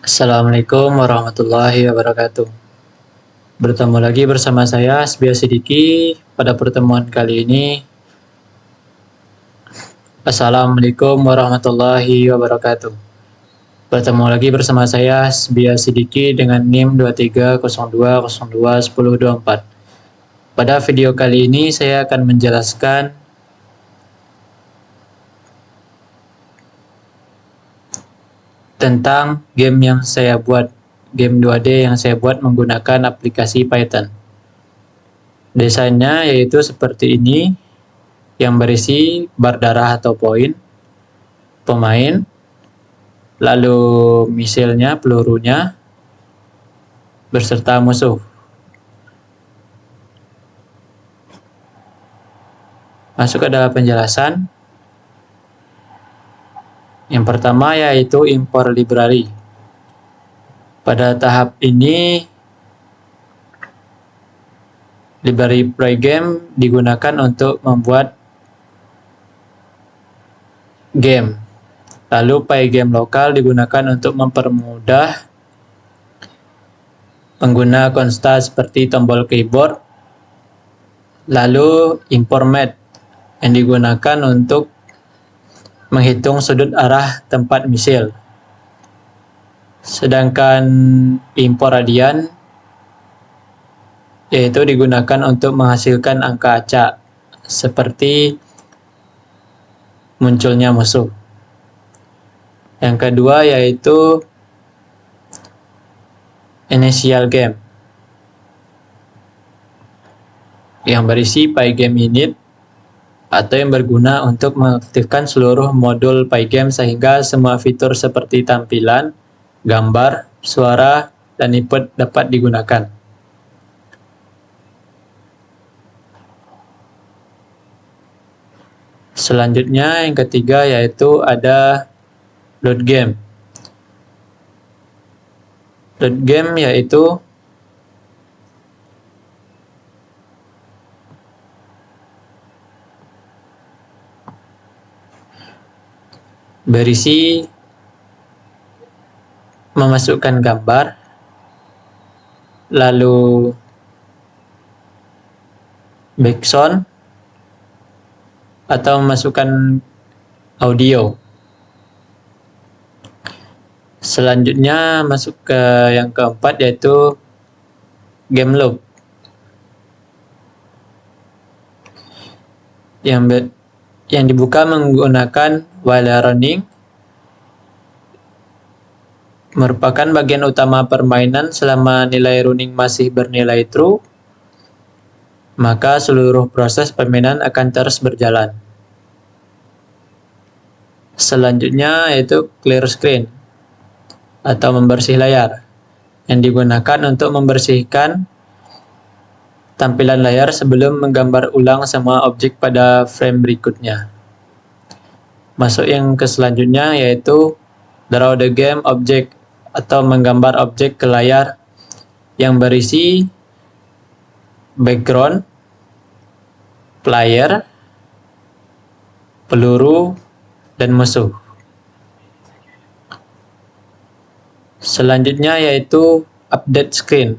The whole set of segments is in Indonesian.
Assalamualaikum warahmatullahi wabarakatuh. Bertemu lagi bersama saya, Asbia Sidiki. Pada pertemuan kali ini, Assalamualaikum warahmatullahi wabarakatuh. Bertemu lagi bersama saya, Asbia Sidiki, dengan NIM 2302021024. Pada video kali ini, saya akan menjelaskan tentang game yang saya buat, game 2D yang saya buat menggunakan aplikasi Python. Desainnya yaitu seperti ini, yang berisi bar darah atau poin, pemain, lalu misilnya, pelurunya, beserta musuh. Masuk ke dalam penjelasan. Yang pertama yaitu import library. Pada tahap ini, library Pygame digunakan untuk membuat game. Lalu Pygame lokal digunakan untuk mempermudah pengguna konsta seperti tombol keyboard. Lalu import mat yang digunakan untuk menghitung sudut arah tempat misil. Sedangkan import radian yaitu digunakan untuk menghasilkan angka acak seperti munculnya musuh. Yang kedua yaitu initial game yang berisi Pygame init atau yang berguna untuk mengaktifkan seluruh modul Pygame sehingga semua fitur seperti tampilan, gambar, suara, dan input dapat digunakan. Selanjutnya yang ketiga yaitu ada load game. Load game yaitu berisi memasukkan gambar, lalu background, atau memasukkan audio. Selanjutnya masuk ke yang keempat yaitu game loop. Yang dibuka menggunakan while running, merupakan bagian utama permainan. Selama nilai running masih bernilai true, maka seluruh proses permainan akan terus berjalan. Selanjutnya yaitu clear screen atau membersih layar, yang digunakan untuk membersihkan tampilan layar sebelum menggambar ulang semua objek pada frame berikutnya. Masuk yang ke selanjutnya yaitu draw the game object atau menggambar objek ke layar yang berisi background, player, peluru, dan musuh. Selanjutnya yaitu update screen.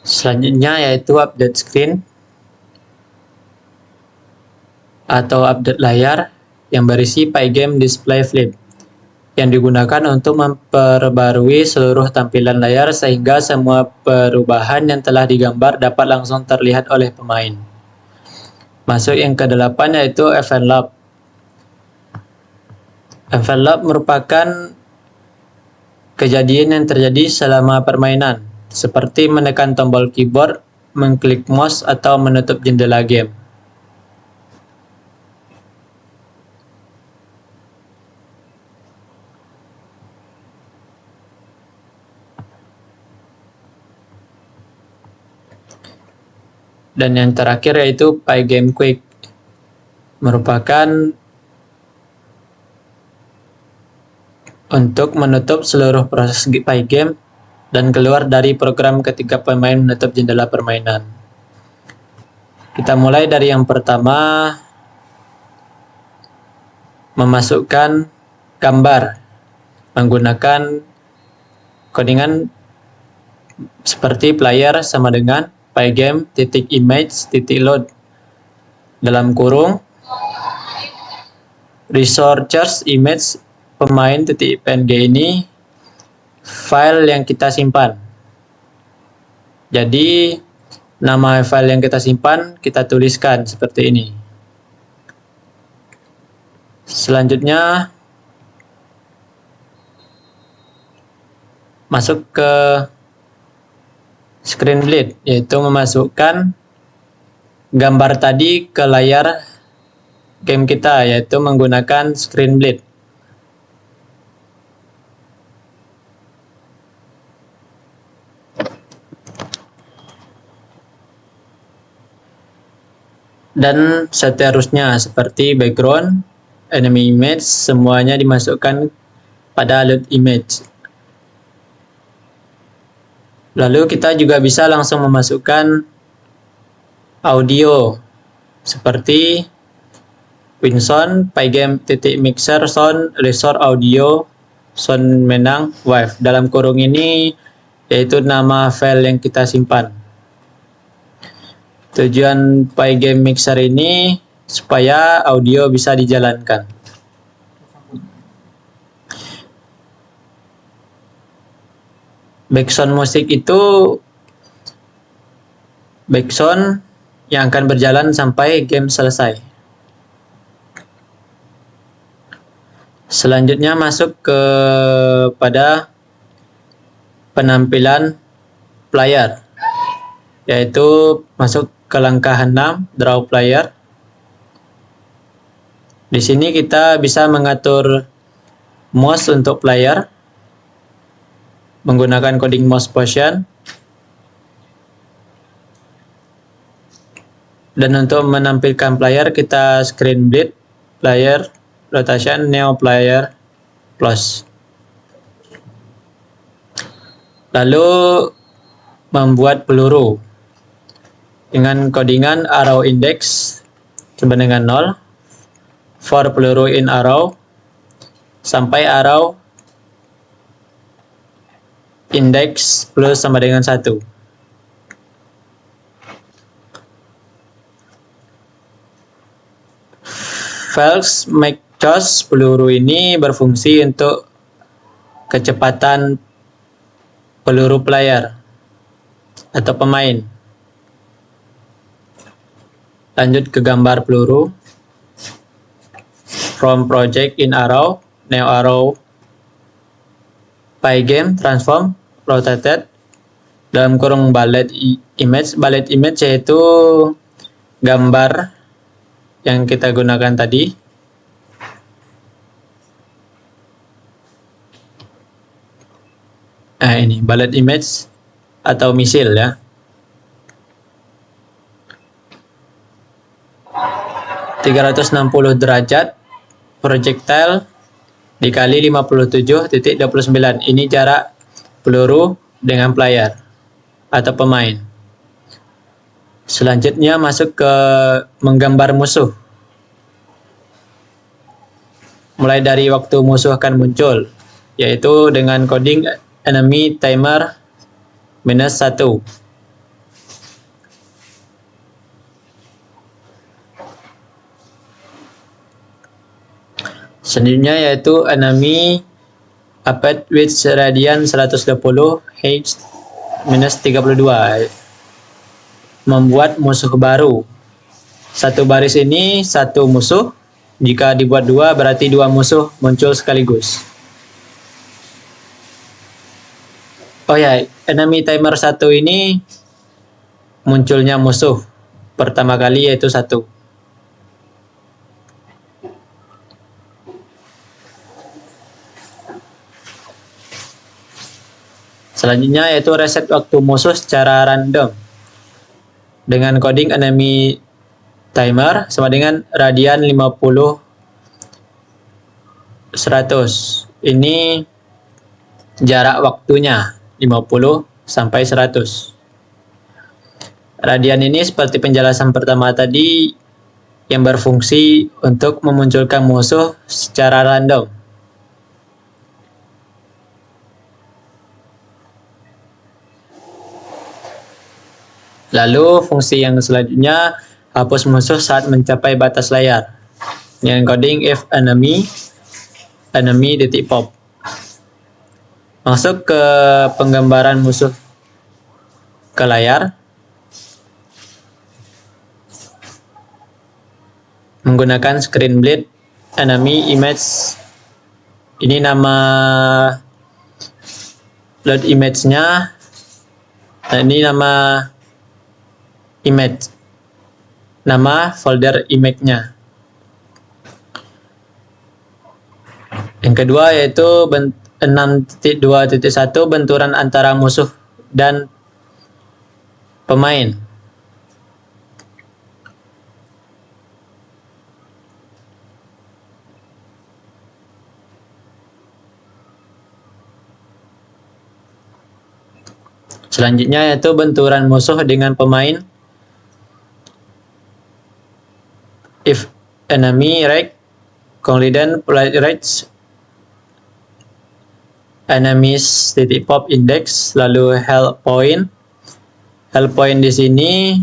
Selanjutnya yaitu update screen atau update layar yang berisi Pygame display flip. yang digunakan untuk memperbarui seluruh tampilan layar sehingga semua perubahan yang telah digambar dapat langsung terlihat oleh pemain. Masuk yang ke-8 yaitu Event Loop. Event Loop merupakan kejadian yang terjadi selama permainan, seperti menekan tombol keyboard, mengklik mouse, atau menutup jendela game. Dan yang terakhir yaitu Pygame Quick, merupakan untuk menutup seluruh proses Pygame dan keluar dari program ketika pemain menutup jendela permainan. Kita mulai dari yang pertama, memasukkan gambar menggunakan codingan seperti player sama dengan pygame.image.load dalam kurung resources image pemain.png ini file yang kita simpan. Jadi nama file yang kita simpan kita tuliskan seperti ini. Selanjutnya masuk ke screen bleed, yaitu memasukkan gambar tadi ke layar game kita, yaitu menggunakan screen bleed. Dan seterusnya seperti background, enemy image, semuanya dimasukkan pada load image. Lalu kita juga bisa langsung memasukkan audio seperti WinSound, Pygame.mixer, sound, resort audio, sound menang, wave. Dalam kurung ini yaitu nama file yang kita simpan. Tujuan Pygame Mixer ini supaya audio bisa dijalankan. Backsound musik itu backsound yang akan berjalan sampai game selesai. Selanjutnya masuk pada penampilan player, yaitu masuk ke langkah 6, draw player. Di sini kita bisa mengatur mouse untuk player menggunakan coding mouse position. Dan untuk menampilkan player kita screen bleed, player, rotation, neo player, plus. Lalu membuat peluru dengan codingan arrow index sama dengan 0 for peluru in arrow sampai arrow index plus sama dengan 1. Valves make choice peluru ini berfungsi untuk kecepatan peluru player atau pemain. Lanjut ke gambar peluru. From project in arrow, neo arrow, Pygame, transform, rotated, dalam kurung bullet image. Bullet image yaitu gambar yang kita gunakan tadi. Nah ini bullet image atau misil ya. (360 derajat) projectile dikali 57.29. Ini jarak peluru dengan player atau pemain. Selanjutnya masuk ke menggambar musuh. Mulai dari waktu musuh akan muncul, yaitu dengan coding enemy timer -1. Selanjutnya yaitu enemy Append with radian 120 H minus 32. Membuat musuh baru. Satu baris ini satu musuh. Jika dibuat dua, berarti dua musuh muncul sekaligus. Oh ya, enemy timer 1 ini munculnya musuh pertama kali yaitu 1. Selanjutnya yaitu reset waktu musuh secara random dengan coding enemy timer sama dengan radian 50 100. Ini jarak waktunya 50 sampai 100. Radian ini seperti penjelasan pertama tadi yang berfungsi untuk memunculkan musuh secara random. Lalu fungsi yang selanjutnya hapus musuh saat mencapai batas layar dengan coding if enemy pop. Masuk ke penggambaran musuh ke layar menggunakan screen bleed enemy image. Ini nama load image-nya. Ini nama image, nama folder image-nya. Yang kedua yaitu 6.2.1 benturan antara musuh dan pemain. Selanjutnya yaitu benturan musuh dengan pemain. If enemy rank collision rates enemies .pop index lalu health point. Health point di sini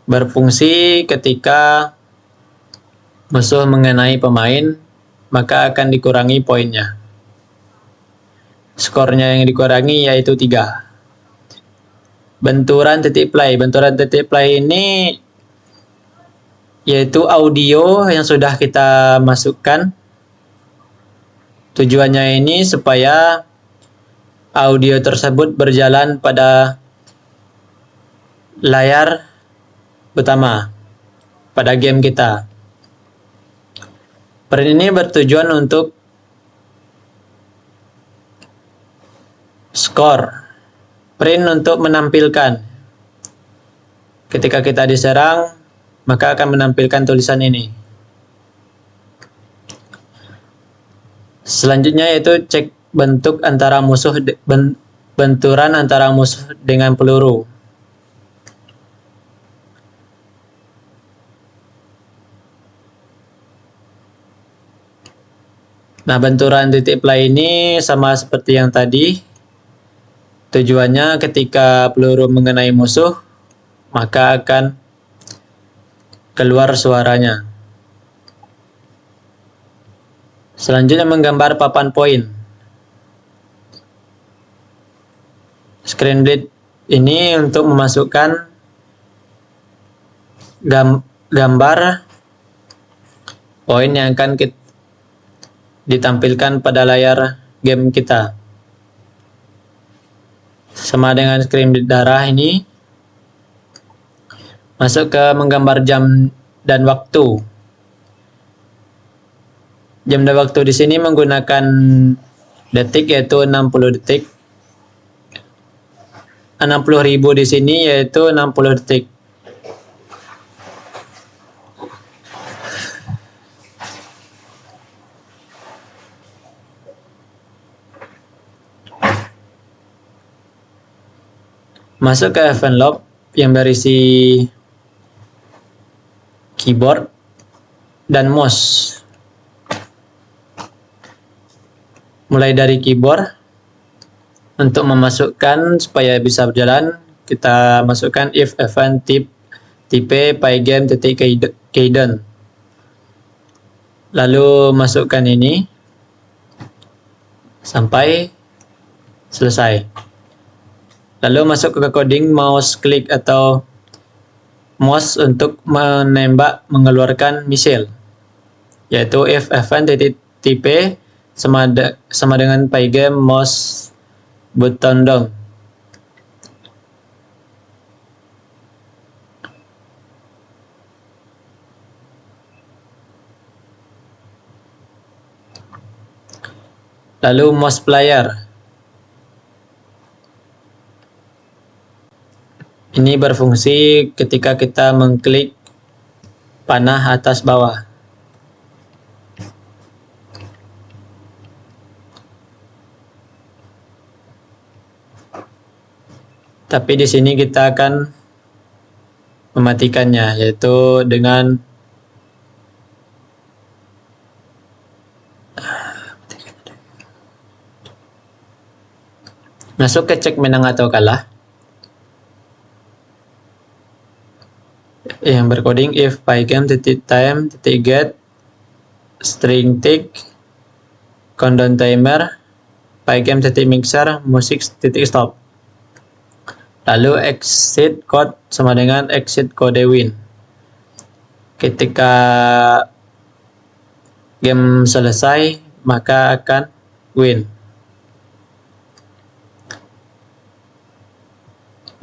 berfungsi ketika musuh mengenai pemain maka akan dikurangi poinnya. Skornya yang dikurangi yaitu 3. Benturan titik play. Benturan titik play ini yaitu audio yang sudah kita masukkan. Tujuannya ini supaya audio tersebut berjalan pada layar utama pada game kita. Print ini bertujuan untuk skor. Print untuk menampilkan. Ketika kita diserang, maka akan menampilkan tulisan ini. Selanjutnya yaitu cek bentuk antara musuh benturan antara musuh dengan peluru. Nah, benturan titik play ini sama seperti yang tadi. Tujuannya ketika peluru mengenai musuh, maka akan keluar suaranya. Selanjutnya menggambar papan poin. Screen bleed ini untuk memasukkan gambar poin yang akan ditampilkan pada layar game kita. Sama dengan screen bleed darah ini. Masuk ke menggambar jam dan waktu. Jam dan waktu di sini menggunakan detik yaitu 60 detik. 60.000 di sini yaitu 60 detik. Masuk ke event log yang berisi keyboard dan mouse. Mulai dari keyboard, untuk memasukkan supaya bisa berjalan, kita masukkan if event tipe pygame.keyden. Lalu masukkan ini. sampai selesai. Lalu masuk ke coding, mouse klik atau mouse untuk menembak mengeluarkan misil, yaitu if fn.tp sama dengan pygame mouse button down. Lalu mouse player. Ini berfungsi ketika kita mengklik panah atas bawah. Tapi di sini kita akan mematikannya, yaitu dengan masuk ke cek menang atau kalah. Yang berkoding if pygame.time.get string tick countdown timer pygame.mixer music.stop. Lalu exit code sama dengan exit code win. Ketika game selesai, maka akan win.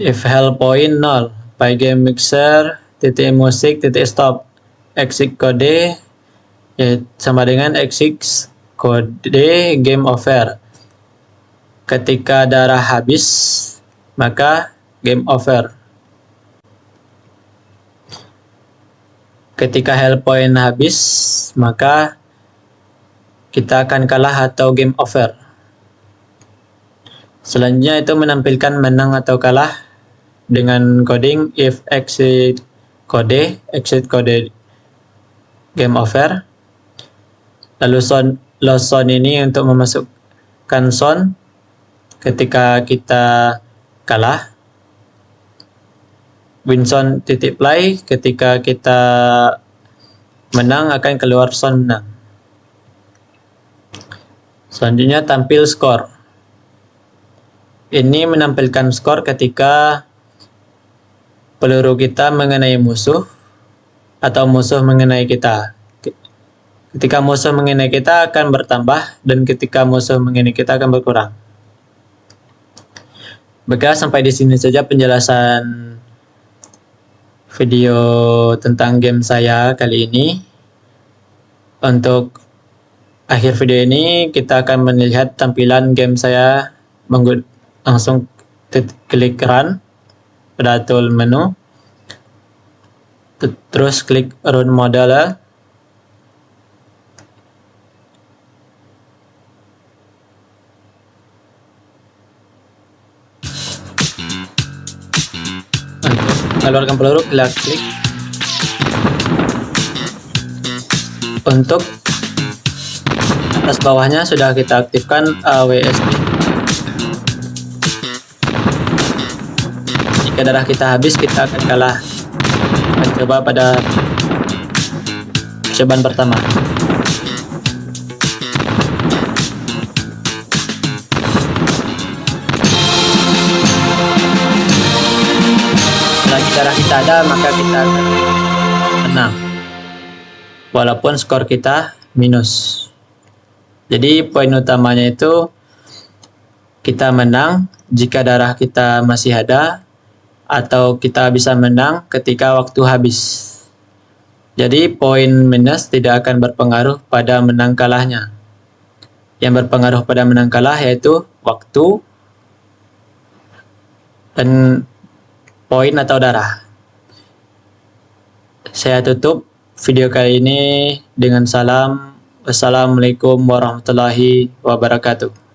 If hell point 0, pygame mixer music.stop, exit code sama dengan exit code game over. Ketika darah habis, maka game over. Ketika health point habis, maka kita akan kalah atau game over. Selanjutnya itu menampilkan menang atau kalah dengan coding if exit code game over. Lalu lost zone ini untuk memasukkan zone ketika kita kalah. Win zone .play ketika kita menang akan keluar zone menang. Selanjutnya tampil skor. Ini menampilkan skor ketika peluru kita mengenai musuh atau musuh mengenai kita. Ketika musuh mengenai kita akan bertambah dan ketika musuh mengenai kita akan berkurang. Baiklah, sampai di sini saja penjelasan video tentang game saya kali ini. Untuk akhir video ini kita akan melihat tampilan game saya. Langsung klik run pada tool menu, terus klik run model. Keluarkan peluru, klik. Untuk atas bawahnya sudah kita aktifkan AWSD. Jika darah kita habis, kita akan kalah. Coba pada percobaan pertama. Selagi darah kita ada, maka kita akan menang, walaupun skor kita minus. Jadi poin utamanya itu kita menang jika darah kita masih ada, atau kita bisa menang ketika waktu habis. Jadi poin minus tidak akan berpengaruh pada menang kalahnya. Yang berpengaruh pada menang kalah yaitu waktu dan poin atau darah. Saya tutup video kali ini dengan salam. Wassalamualaikum warahmatullahi wabarakatuh.